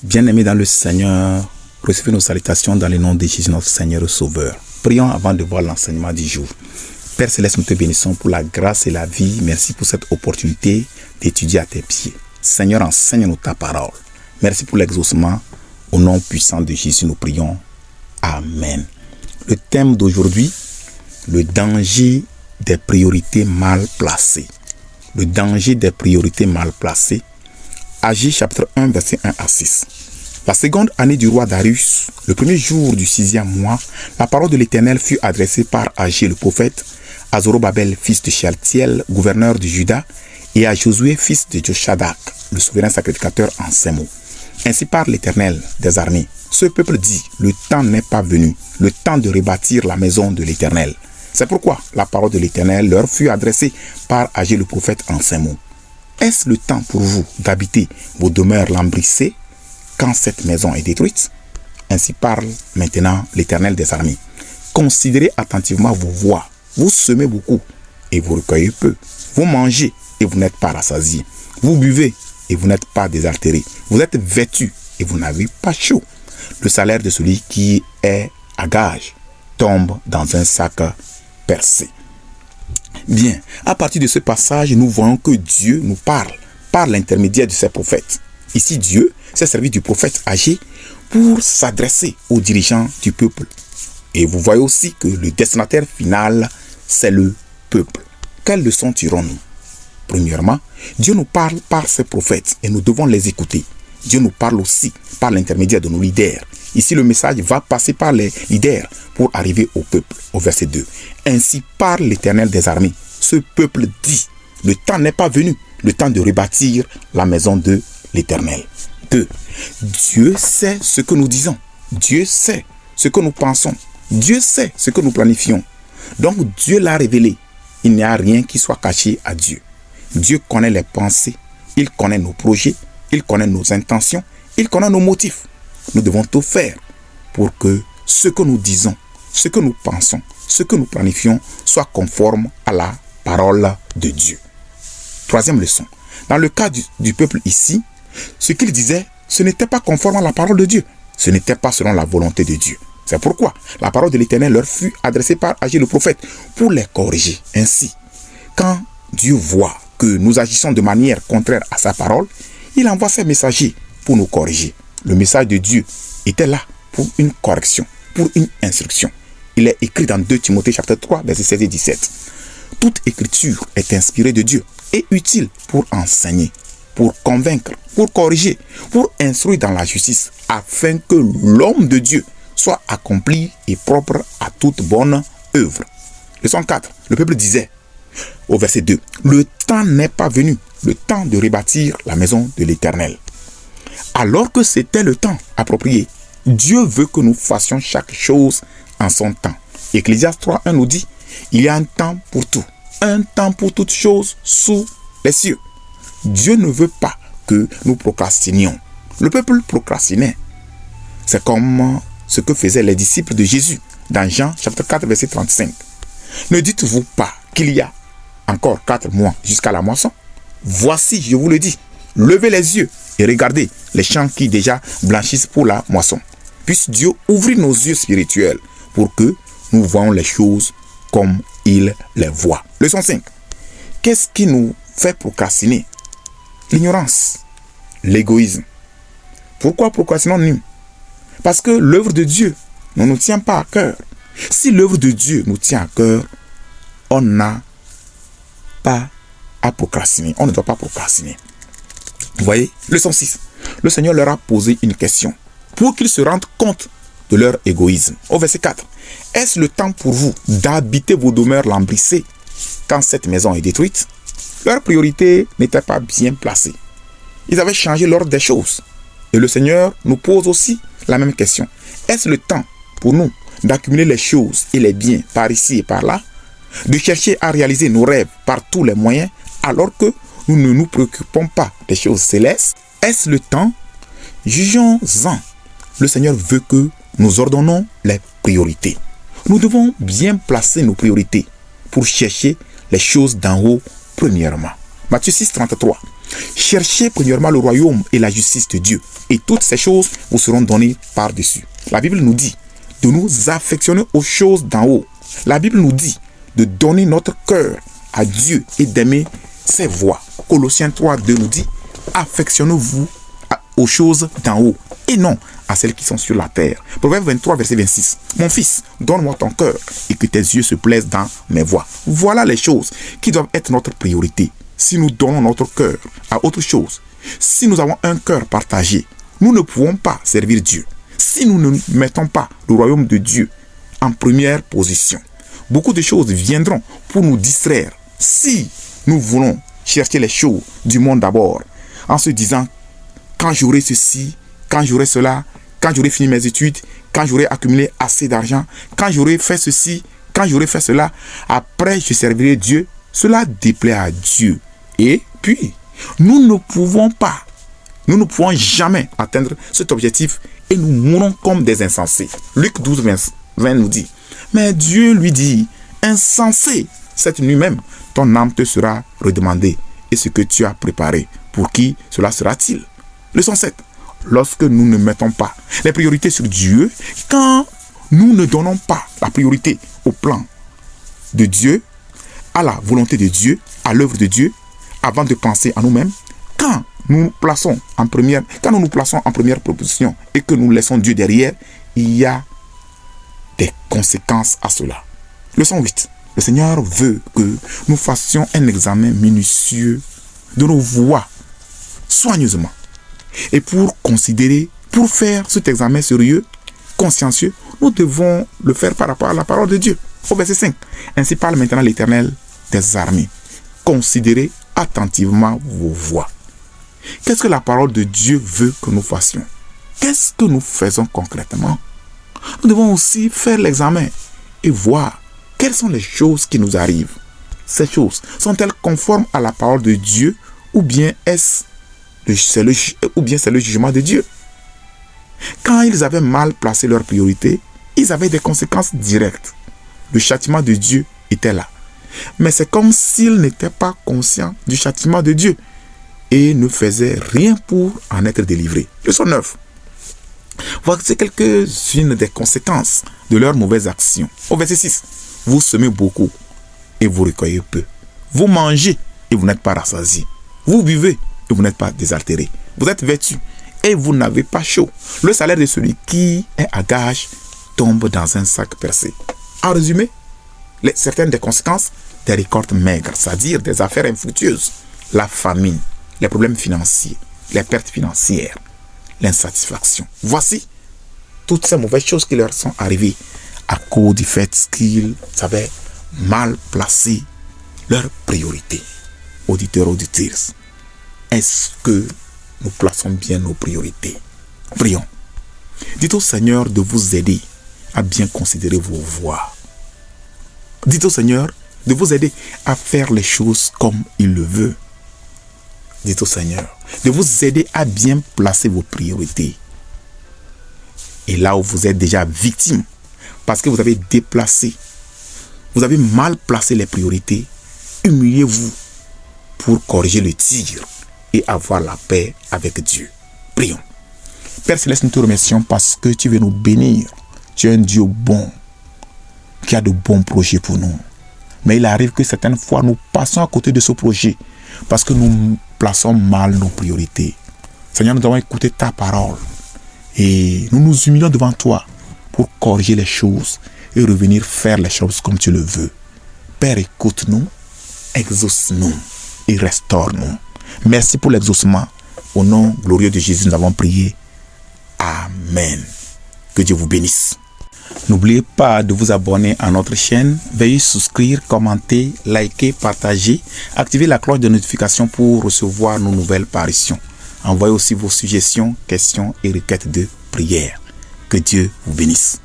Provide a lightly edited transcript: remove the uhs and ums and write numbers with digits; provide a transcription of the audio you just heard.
Bien-aimés dans le Seigneur, recevez nos salutations dans le nom de Jésus, notre Seigneur et Sauveur. Prions avant de voir l'enseignement du jour. Père Céleste, nous te bénissons pour la grâce et la vie. Merci pour cette opportunité d'étudier à tes pieds. Seigneur, enseigne-nous ta parole. Merci pour l'exaucement. Au nom puissant de Jésus, nous prions. Amen. Le thème d'aujourd'hui, le danger des priorités mal placées. Le danger des priorités mal placées. Agis chapitre 1, verset 1 à 6. La seconde année du roi Darius, le premier jour du 6e mois, la parole de l'Éternel fut adressée par Agis le prophète, à Zorobabel, fils de Shealtiel, gouverneur de Juda, et à Josué, fils de Joshadak, le souverain sacrificateur, en ces mots. Ainsi parle l'Éternel des armées. Ce peuple dit, le temps n'est pas venu, le temps de rebâtir la maison de l'Éternel. C'est pourquoi la parole de l'Éternel leur fut adressée par Agis le prophète en ces mots. Est-ce le temps pour vous d'habiter vos demeures lambrissées quand cette maison est détruite? Ainsi parle maintenant l'Éternel des armées. Considérez attentivement vos voies. Vous semez beaucoup et vous recueillez peu. Vous mangez et vous n'êtes pas rassasiés. Vous buvez et vous n'êtes pas désaltérés. Vous êtes vêtus et vous n'avez pas chaud. Le salaire de celui qui est à gage tombe dans un sac percé. Bien, à partir de ce passage, nous voyons que Dieu nous parle par l'intermédiaire de ses prophètes. Ici, Dieu s'est servi du prophète Agis pour s'adresser aux dirigeants du peuple. Et vous voyez aussi que le destinataire final, c'est le peuple. Quelle leçon tirons-nous? Premièrement, Dieu nous parle par ses prophètes et nous devons les écouter. Dieu nous parle aussi par l'intermédiaire de nos leaders. Ici, le message va passer par les leaders pour arriver au peuple. Au verset 2. Ainsi parle l'Éternel des armées. Ce peuple dit, le temps n'est pas venu, le temps de rebâtir la maison de l'Éternel. 2. Dieu sait ce que nous disons. Dieu sait ce que nous pensons. Dieu sait ce que nous planifions. Donc Dieu l'a révélé. Il n'y a rien qui soit caché à Dieu. Dieu connaît les pensées, il connaît nos projets, il connaît nos intentions, il connaît nos motifs. Nous devons tout faire pour que ce que nous disons, ce que nous pensons, ce que nous planifions soit conforme à la parole de Dieu. Troisième leçon. Dans le cas du peuple ici, ce qu'il disait, ce n'était pas conforme à la parole de Dieu. Ce n'était pas selon la volonté de Dieu. C'est pourquoi la parole de l'Éternel leur fut adressée par Agis le prophète pour les corriger. Ainsi, quand Dieu voit que nous agissons de manière contraire à sa parole, il envoie ses messagers pour nous corriger. Le message de Dieu était là pour une correction, pour une instruction. Il est écrit dans 2 Timothée chapitre 3, versets 16 et 17. Toute écriture est inspirée de Dieu et utile pour enseigner, pour convaincre, pour corriger, pour instruire dans la justice, afin que l'homme de Dieu soit accompli et propre à toute bonne œuvre. Leçon 4. Le peuple disait, au verset 2, le temps n'est pas venu, le temps de rebâtir la maison de l'Éternel. Alors que c'était le temps approprié, Dieu veut que nous fassions chaque chose en son temps. Ecclésiaste 3:1 nous dit, il y a un temps pour tout, un temps pour toutes choses sous les cieux. Dieu ne veut pas que nous procrastinions. Le peuple procrastinait. C'est comme ce que faisaient les disciples de Jésus dans Jean chapitre 4 verset 35. Ne dites-vous pas qu'il y a encore 4 mois jusqu'à la moisson? Voici, je vous le dis, levez les yeux et regardez les champs qui déjà blanchissent pour la moisson. Puisse Dieu ouvrir nos yeux spirituels pour que nous voyons les choses comme il les voit. Leçon 5. Qu'est-ce qui nous fait procrastiner? L'ignorance, l'égoïsme. Pourquoi procrastinons-nous? Parce que l'œuvre de Dieu ne nous tient pas à cœur. Si l'œuvre de Dieu nous tient à cœur, on n'a pas à procrastiner. On ne doit pas procrastiner. Vous voyez, leçon 6. Le Seigneur leur a posé une question pour qu'ils se rendent compte de leur égoïsme. Au verset 4. Est-ce le temps pour vous d'habiter vos demeures lambrissées quand cette maison est détruite? Leur priorité n'était pas bien placée. Ils avaient changé l'ordre des choses. Et le Seigneur nous pose aussi la même question. Est-ce le temps pour nous d'accumuler les choses et les biens par ici et par là, de chercher à réaliser nos rêves par tous les moyens, alors que nous ne nous préoccupons pas des choses célestes? Est-ce le temps? Jugeons-en. Le Seigneur veut que nous ordonnons les priorités. Nous devons bien placer nos priorités pour chercher les choses d'en haut premièrement. Matthieu 6, 33. Cherchez premièrement le royaume et la justice de Dieu, et toutes ces choses vous seront données par-dessus. La Bible nous dit de nous affectionner aux choses d'en haut. La Bible nous dit de donner notre cœur à Dieu et d'aimer ses voies. Colossiens 3, 2 nous dit affectionnez-vous aux choses d'en haut et non à celles qui sont sur la terre. Proverbe 23, verset 26. Mon fils, donne-moi ton cœur et que tes yeux se plaisent dans mes voies. Voilà les choses qui doivent être notre priorité. Si nous donnons notre cœur à autre chose, si nous avons un cœur partagé, nous ne pouvons pas servir Dieu. Si nous ne mettons pas le royaume de Dieu en première position, beaucoup de choses viendront pour nous distraire. Si nous voulons chercher les choses du monde d'abord, en se disant, quand j'aurai ceci, quand j'aurai cela, quand j'aurai fini mes études, quand j'aurai accumulé assez d'argent, quand j'aurai fait ceci, quand j'aurai fait cela, après je servirai Dieu, cela déplaît à Dieu. Et puis, nous ne pouvons jamais atteindre cet objectif et nous mourrons comme des insensés. Luc 12, 20 nous dit, mais Dieu lui dit, insensé, cette nuit même, ton âme te sera redemandée et ce que tu as préparé, pour qui cela sera-t-il? Leçon 7. Lorsque nous ne mettons pas les priorités sur Dieu, quand nous ne donnons pas la priorité au plan de Dieu, à la volonté de Dieu, à l'œuvre de Dieu, avant de penser à nous-mêmes, quand nous nous plaçons en première proposition et que nous laissons Dieu derrière, il y a des conséquences à cela. Leçon 8. Le Seigneur veut que nous fassions un examen minutieux de nos voies, soigneusement. Et pour faire cet examen sérieux, consciencieux, nous devons le faire par rapport à la parole de Dieu. Au verset 5. Ainsi parle maintenant l'Éternel des armées. Considérez attentivement vos voies. Qu'est-ce que la parole de Dieu veut que nous fassions? Qu'est-ce que nous faisons concrètement? Nous devons aussi faire l'examen et voir quelles sont les choses qui nous arrivent. Ces choses sont-elles conformes à la parole de Dieu ou bien c'est le jugement de Dieu? Quand ils avaient mal placé leurs priorités, ils avaient des conséquences directes. Le châtiment de Dieu était là. Mais c'est comme s'ils n'étaient pas conscients du châtiment de Dieu et ne faisaient rien pour en être délivrés. Leçon 9. Voici quelques-unes des conséquences de leurs mauvaises actions. Au verset 6. Vous semez beaucoup et vous recueillez peu. Vous mangez et vous n'êtes pas rassasiés. Vous buvez et vous n'êtes pas désaltérés. Vous êtes vêtus et vous n'avez pas chaud. Le salaire de celui qui est à gage tombe dans un sac percé. En résumé, certaines des conséquences des récoltes maigres, c'est-à-dire des affaires infructueuses, la famine, les problèmes financiers, les pertes financières, l'insatisfaction. Voici toutes ces mauvaises choses qui leur sont arrivées à cause du fait qu'ils avaient mal placé leurs priorités. Auditeurs, auditrices, est-ce que nous plaçons bien nos priorités? Prions. Dites au Seigneur de vous aider à bien considérer vos voies. Dites au Seigneur de vous aider à faire les choses comme il le veut. Dites au Seigneur de vous aider à bien placer vos priorités. Et là où vous êtes déjà victime, parce que vous avez déplacé, vous avez mal placé les priorités, humiliez-vous pour corriger le tir et avoir la paix avec Dieu. Prions. Père Céleste, nous te remercions parce que tu veux nous bénir. Tu es un Dieu bon, qui a de bons projets pour nous. Mais il arrive que certaines fois, nous passons à côté de ce projet parce que nous plaçons mal nos priorités. Seigneur, nous avons écouté ta parole et nous nous humilions devant toi pour corriger les choses et revenir faire les choses comme tu le veux. Père, écoute-nous, exauce-nous et restaure-nous. Merci pour l'exaucement. Au nom glorieux de Jésus, nous avons prié. Amen. Que Dieu vous bénisse. N'oubliez pas de vous abonner à notre chaîne. Veuillez souscrire, commenter, liker, partager. Activez la cloche de notification pour recevoir nos nouvelles parutions. Envoyez aussi vos suggestions, questions et requêtes de prière. Que Dieu vous bénisse.